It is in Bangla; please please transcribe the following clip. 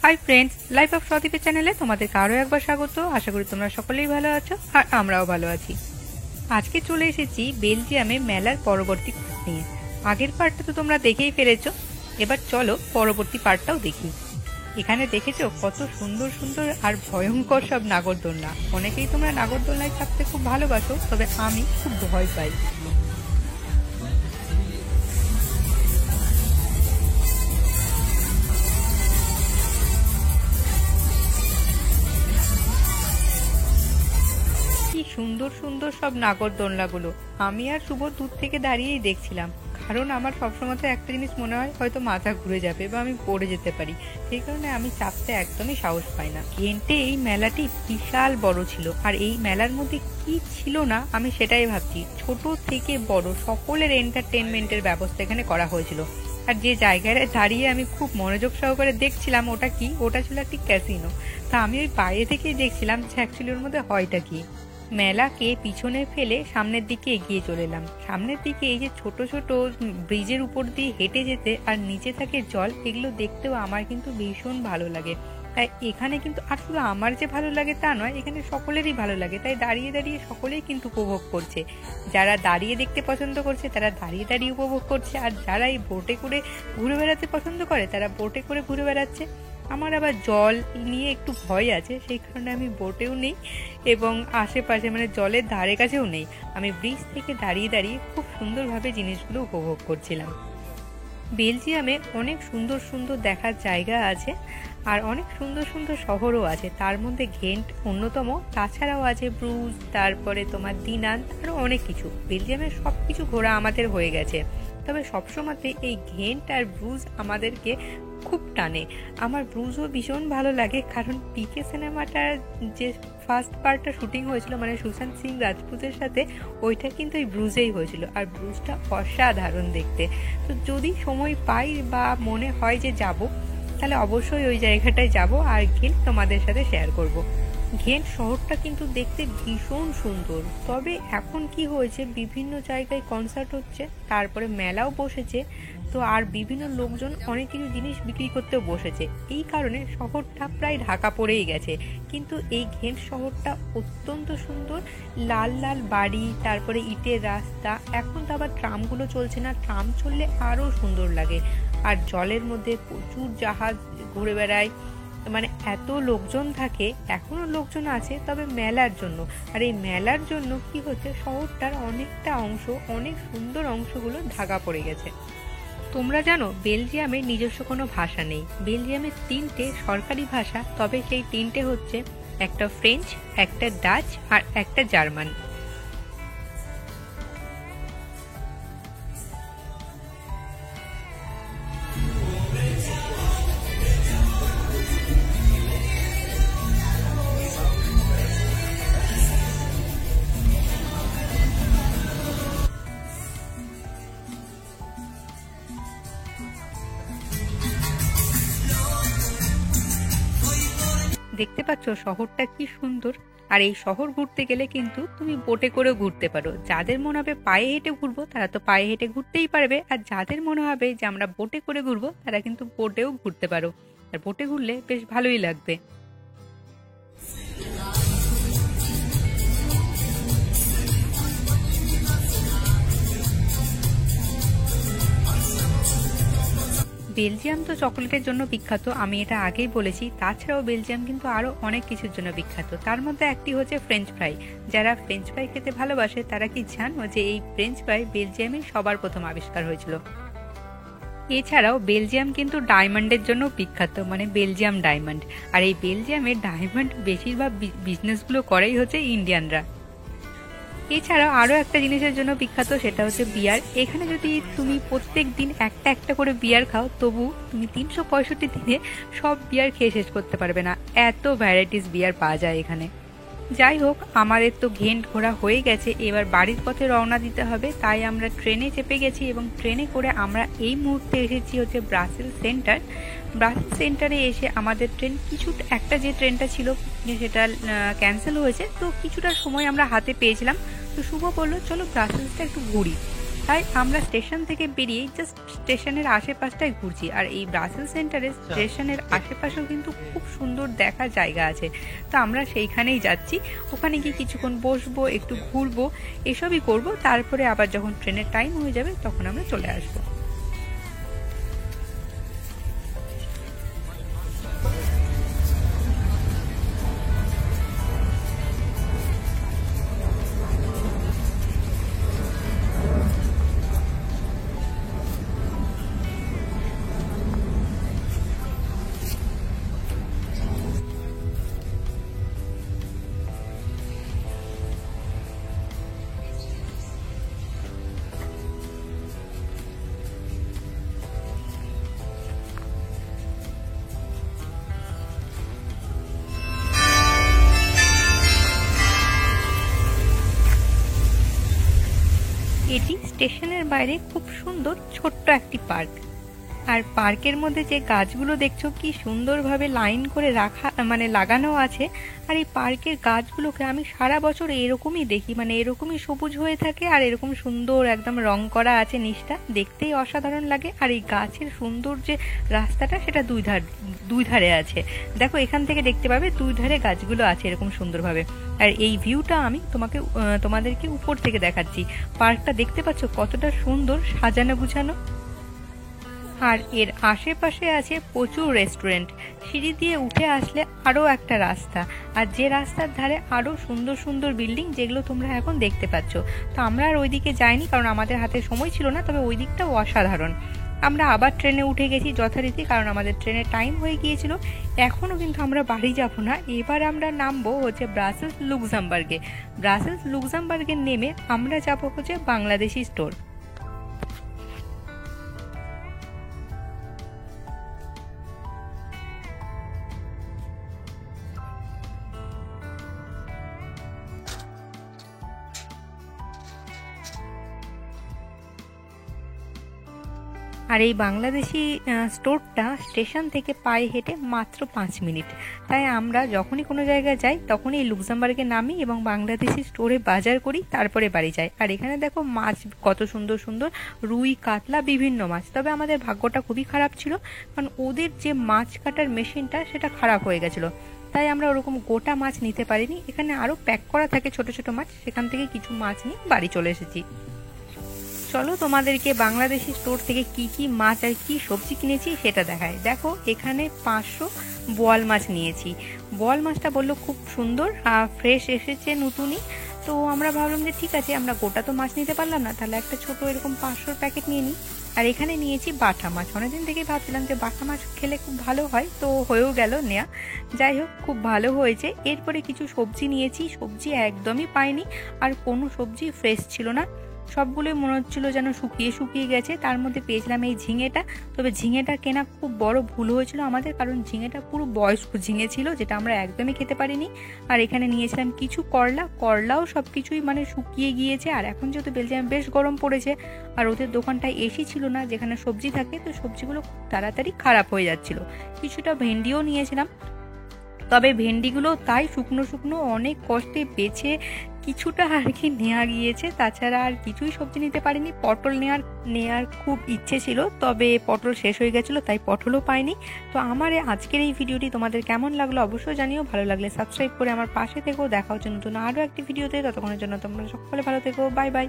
হাই ফ্রেন্ডস, লাইফ অফ সদীপের চ্যানেলে তোমাদেরকে আরও একবার স্বাগত। আশা করি তোমরা সকলেই ভালো আছো আর আমরাও ভালো আছি। আজকে চলে এসেছি বেলজিয়ামে মেলার পরবর্তী পার্ট নিয়ে। আগের পার্টটা তো তোমরা দেখেই ফেলেছো, এবার চলো পরবর্তী পার্টটাও দেখি। এখানে দেখেছো কত সুন্দর সুন্দর আর ভয়ঙ্কর সব নাগরদোলনা। অনেকেই তোমরা নাগরদোলনায় চাপতে খুব ভালোবাসো, তবে আমি খুব ভয় পাই। কি সুন্দর সুন্দর সব নাগরদোলনাগুলো। আমি আর শুভ দূর থেকে দাঁড়িয়েই দেখছিলাম, কারণ আমার সবসময় তো একটা জিনিস মনে হয় হয়তো মাথা ঘুরে যাবে বা আমি পড়ে যেতে পারি, সেই কারণে আমি চাপতে একদমই সাহস পাই না। ঘেন্টে এই মেলাটি বিশাল বড় ছিল, আর এই মেলার মধ্যে কি ছিল না আমি সেটাই ভাবছি। ছোট থেকে বড় সকলের এন্টারটেনমেন্টের ব্যবস্থা এখানে করা হয়েছিল। আর যে জায়গায় দাঁড়িয়ে আমি খুব মনোযোগ সহকারে দেখছিলাম, ওটা কি, ওটা ছিল একটি ক্যাসিনো। তা আমি ওই বাইরে থেকেই দেখছিলাম যে অ্যাকচুয়ালি ওর মধ্যে হয়টা কি। মেলাকে পিছনে ফেলে সামনের দিকে এগিয়ে চলে এলাম। সামনের দিকে এই যে ছোট ছোট ব্রিজের উপর দিয়ে হেঁটে যেতে আর নিচে থাকে জল, এগুলো দেখতেও আমার কিন্তু ভীষণ ভালো লাগে। তাই এখানে কিন্তু আর শুধু আমার যে ভালো লাগে তা নয়, এখানে সকলেরই ভালো লাগে। তাই দাঁড়িয়ে দাঁড়িয়ে সকলেই কিন্তু উপভোগ করছে। যারা দাঁড়িয়ে দেখতে পছন্দ করছে তারা দাঁড়িয়ে দাঁড়িয়ে উপভোগ করছে, আর যারা এই বোটে করে ঘুরে বেড়াতে পছন্দ করে তারা বোটে করে ঘুরে বেড়াচ্ছে। আমার আবার জল নিয়ে একটু ভয় আছে, সেই কারণে আমি বোটেও নেই এবং আশেপাশে মানে জলের ধারে কাছেও নেই। আমি ব্রিজ থেকে দাঁড়িয়ে দাঁড়িয়ে খুব সুন্দরভাবে জিনিসগুলো উপভোগ করছিলাম। বেলজিয়ামে অনেক সুন্দর সুন্দর দেখার জায়গা আছে, আর অনেক সুন্দর সুন্দর শহরও আছে। তার মধ্যে ঘেন্ট অন্যতম, তাছাড়াও আছে ব্রুজ, তারপরে তোমার দিনান্ট, আরও অনেক কিছু। বেলজিয়ামের সব কিছু ঘোরা আমাদের হয়ে গেছে, তবে সবসময়তে এই ঘেন্ট আর ব্রুজ আমাদেরকে খুব টানে। আমার ব্রুজও ভীষণ ভালো লাগে, কারণ পিকে সিনেমাটার যে ফার্স্ট পার্টটা শুটিং হয়েছিল মানে সুশান্ত সিং রাজপুতের সাথে, ওইটা কিন্তু এই ব্রুজেই হয়েছিল। আর ব্রুজটা অসাধারণ দেখতে। তো যদি সময় পাই বা মনে হয় যে যাব, তাহলে অবশ্যই ওই জায়গাটায় যাব আর গেলে তোমাদের সাথে শেয়ার করব। ঘেন্ট শহরটা কিন্তু দেখতে ভীষণ সুন্দর, তবে এখন কি হয়েছে বিভিন্ন জায়গায় কনসার্ট হচ্ছে, তারপরে মেলাও বসেছে, তো আর বিভিন্ন লোকজন অনেক কিছু জিনিস বিক্রি করতেও বসেছে। এই কারণে শহরটা প্রায় ঢাকা পড়েই গেছে। কিন্তু এই ঘেন্ট শহরটা অত্যন্ত সুন্দর, লাল লাল বাড়ি, তারপরে ইটের রাস্তা। এখন তো আবার ট্রামগুলো চলছে না, ট্রাম চললে আরও সুন্দর লাগে। আর জলের মধ্যে প্রচুর জাহাজ ঘুরে বেড়ায়, মানে এত লোকজন থাকে। এখনো লোকজন আছে, তবে মেলার জন্য। আর এই মেলার জন্য কি হচ্ছে, শহরটার অনেকটা অংশ, অনেক সুন্দর অংশগুলো ঢাকা পড়ে গেছে। তোমরা জানো বেলজিয়ামে নিজস্ব কোনো ভাষা নেই। বেলজিয়ামের 3টে সরকারি ভাষা, তবে সেই 3টে হচ্ছে একটা ফ্রেঞ্চ, একটা ডাচ আর একটা জার্মান। দেখতে পাচ্ছ শহরটা কি সুন্দর। আর এই শহর ঘুরতে গেলে কিন্তু তুমি বোটে করেও ঘুরতে পারো। যাদের মনে হবে পায়ে হেঁটে ঘুরবো তারা তো পায়ে হেঁটে ঘুরতেই পারবে, আর যাদের মনে হবে যে আমরা বোটে করে ঘুরবো তারা কিন্তু বোটেও ঘুরতে পারো। আর বোটে ঘুরলে বেশ ভালোই লাগবে। বেলজিয়াম তো চকোলেটের জন্য বিখ্যাত, আমি এটা আগেই বলেছি। তাছাড়াও বেলজিয়াম কিন্তু আরও অনেক কিছুর জন্য বিখ্যাত। তার মধ্যে একটি হচ্ছে ফ্রেঞ্চ ফ্রাই। যারা ফ্রেঞ্চ ফ্রাই খেতে ভালোবাসে তারা কি জানো যে এই ফ্রেঞ্চ ফ্রাই বেলজিয়ামে সবার প্রথম আবিষ্কার হয়েছিল। এছাড়াও বেলজিয়াম কিন্তু ডায়মন্ডের জন্য বিখ্যাত, মানে বেলজিয়াম ডায়মন্ড। আর এই বেলজিয়ামে ডায়মন্ড বেশিরভাগ বিজনেসগুলো করেই হচ্ছে ইন্ডিয়ানরা। এছাড়াও আরও একটা জিনিসের জন্য বিখ্যাত, সেটা হচ্ছে বিয়ার। এখানে যদি তুমি প্রত্যেক দিন একটা একটা করে বিয়ার খাও, তবু তুমি 365 দিনে সব বিয়ার খেয়ে শেষ করতে পারবে না, এত ভ্যারাইটিস বিয়ার পাওয়া যায় এখানে। যাই হোক, আমাদের তো ঘেন্ট ঘোরা হয়ে গেছে, এবার বাড়ির পথে রওনা দিতে হবে। তাই আমরা ট্রেনে চেপে গেছি এবং ট্রেনে করে আমরা এই মুহূর্তে এসেছি হচ্ছে ব্রাসেলস সেন্টার। ব্রাসেলস সেন্টারে এসে আমাদের ট্রেন একটা যে ট্রেনটা ছিল সেটা ক্যান্সেল হয়েছে, তো কিছুটা সময় আমরা হাতে পেয়েছিলাম। তো শুভ বললো চলো ব্রাসেলসটা একটু ঘুরি। তাই আমরা স্টেশন থেকে বেরিয়ে জাস্ট স্টেশনের আশেপাশটাই ঘুরছি। আর এই ব্রাসেলস সেন্টারে স্টেশনের আশেপাশেও কিন্তু খুব সুন্দর দেখার জায়গা আছে, তো আমরা সেইখানেই যাচ্ছি। ওখানে গিয়ে কিছুক্ষণ বসবো, একটু ঘুরবো, এসবই করব। তারপরে আবার যখন ট্রেনের টাইম হয়ে যাবে তখন আমরা চলে আসবো। এটি স্টেশনের বাইরে খুব সুন্দর ছোট্ট একটি পার্ক। আর পার্কের মধ্যে যে গাছগুলো দেখছো কি সুন্দরভাবে লাইন করে রাখা মানে লাগানো আছে। আর এই পার্কের গাছগুলোকে আমি সারা বছর এরকমই দেখি, মানে এরকমই সবুজ হয়ে থাকে আর এরকম সুন্দর একদম রং করা আছে নিচটা, দেখতেই অসাধারণ লাগে। আর এই গাছের সুন্দর যে রাস্তাটা সেটা দুই ধারে আছে। দেখো এখান থেকে দেখতে পাবে দুই ধারে গাছগুলো আছে এরকম সুন্দরভাবে। আর এই ভিউটা আমি তোমাদেরকে উপর থেকে দেখাচ্ছি। পার্কটা দেখতে পাচ্ছ কতটা সুন্দর সাজানো গুছানো। আর এর আশেপাশে আছে প্রচুর রেস্টুরেন্ট। সিঁড়ি দিয়ে উঠে আসলে আরও একটা রাস্তা, আর যে রাস্তার ধারে আরও সুন্দর সুন্দর বিল্ডিং, যেগুলো তোমরা এখন দেখতে পাচ্ছ। তো আমরা আর ওইদিকে যাইনি কারণ আমাদের হাতে সময় ছিল না, তবে ওই দিকটাও অসাধারণ। আমরা আবার ট্রেনে উঠে গেছি যথারীতি, কারণ আমাদের ট্রেনের টাইম হয়ে গিয়েছিল। এখনও কিন্তু আমরা বাড়ি যাব না, এবার আমরা নামবো হচ্ছে ব্রাসেলস লুক্সেমবার্গে। ব্রাসেলস লুক্সেমবার্গে নেমে আমরা যাবো হচ্ছে বাংলাদেশি স্টোর। আর এই বাংলাদেশি স্টোরটা স্টেশন থেকে পায়ে হেঁটে মাত্র 5 মিনিট। তাই আমরা যখনই কোনো জায়গায় যাই তখনই এই লুক্সেমবার্গে নামি এবং বাংলাদেশি স্টোরে বাজার করি, তারপরে বাড়ি যাই। আর এখানে দেখো মাছ কত সুন্দর সুন্দর, রুই কাতলা বিভিন্ন মাছ। তবে আমাদের ভাগ্যটা খুবই খারাপ ছিল, কারণ ওদের যে মাছ কাটার মেশিনটা সেটা খারাপ হয়ে গেছিলো, তাই আমরা ওরকম গোটা মাছ নিতে পারিনি। এখানে আরও প্যাক করা থাকে ছোট ছোট মাছ, সেখান থেকে কিছু মাছ নিয়ে বাড়ি চলে এসেছি। চলো তোমাদেরকে বাংলাদেশি স্টোর থেকে কি কি মাছ আর কি সবজি কিনেছি সেটা দেখায়। দেখো এখানে 500 বোয়াল মাছ নিয়েছি। বোয়াল মাছটা বললো খুব সুন্দর ফ্রেশ এসেছে নতুনই। তো আমরা ভাবলাম যে ঠিক আছে, আমরা গোটা তো মাছ নিতে পারলাম না, তাহলে একটা ছোট এরকম 500 প্যাকেট নিয়ে নিই। আর এখানে নিয়েছি বাটা মাছ। অনেকদিন থেকেই ভাবছিলাম যে বাটা মাছ খেলে খুব ভালো হয়, তো হয়েও গেল নেয়া। যাই হোক খুব ভালো হয়েছে। এরপরে কিছু সবজি নিয়েছি। সবজি একদমই পাইনি, আর কোনো সবজি ফ্রেশ ছিল না, সবগুলোই মনে হচ্ছিল যেন শুকিয়ে শুকিয়ে গেছে। তার মধ্যে পেয়েছিলাম এই ঝিঙেটা। তবে ঝিঙেটা কেনা খুব বড় ভুল হয়েছিল আমাদের, কারণ ঝিঙেটা পুরো বয়স্ক ঝিঙে ছিল, যেটা আমরা একদমই খেতে পারিনি। আর এখানে নিয়েছিলাম কিছু করলাও সব কিছুই মানে শুকিয়ে গিয়েছে। আর এখন যেহেতু বেলজিয়ামে বেশ গরম পড়েছে, আর ওদের দোকানটায় এসি ছিল না যেখানে সবজি থাকে, তো সবজিগুলো খুব তাড়াতাড়ি খারাপ হয়ে যাচ্ছিল। কিছুটা ভেন্ডিও নিয়েছিলাম, তবে ভেন্ডিগুলো তাই শুকনো শুকনো অনেক কষ্টে বেছে কিছুটা আর কি নেওয়া গিয়েছে। তাছাড়া আর কিছুই সবজি নিতে পারিনি। পটল নেওয়ার খুব ইচ্ছে ছিল, তবে পটল শেষ হয়ে গেছিলো, তাই পটলও পাইনি। তো আমার আজকের এই ভিডিওটি তোমাদের কেমন লাগলো অবশ্যই জানিও। ভালো লাগলে সাবস্ক্রাইব করে আমার পাশে থেকো। দেখা হচ্ছে নতুন আরও একটি ভিডিওতে। ততক্ষণের জন্য তোমরা সকলে ভালো থেকো। Bye bye.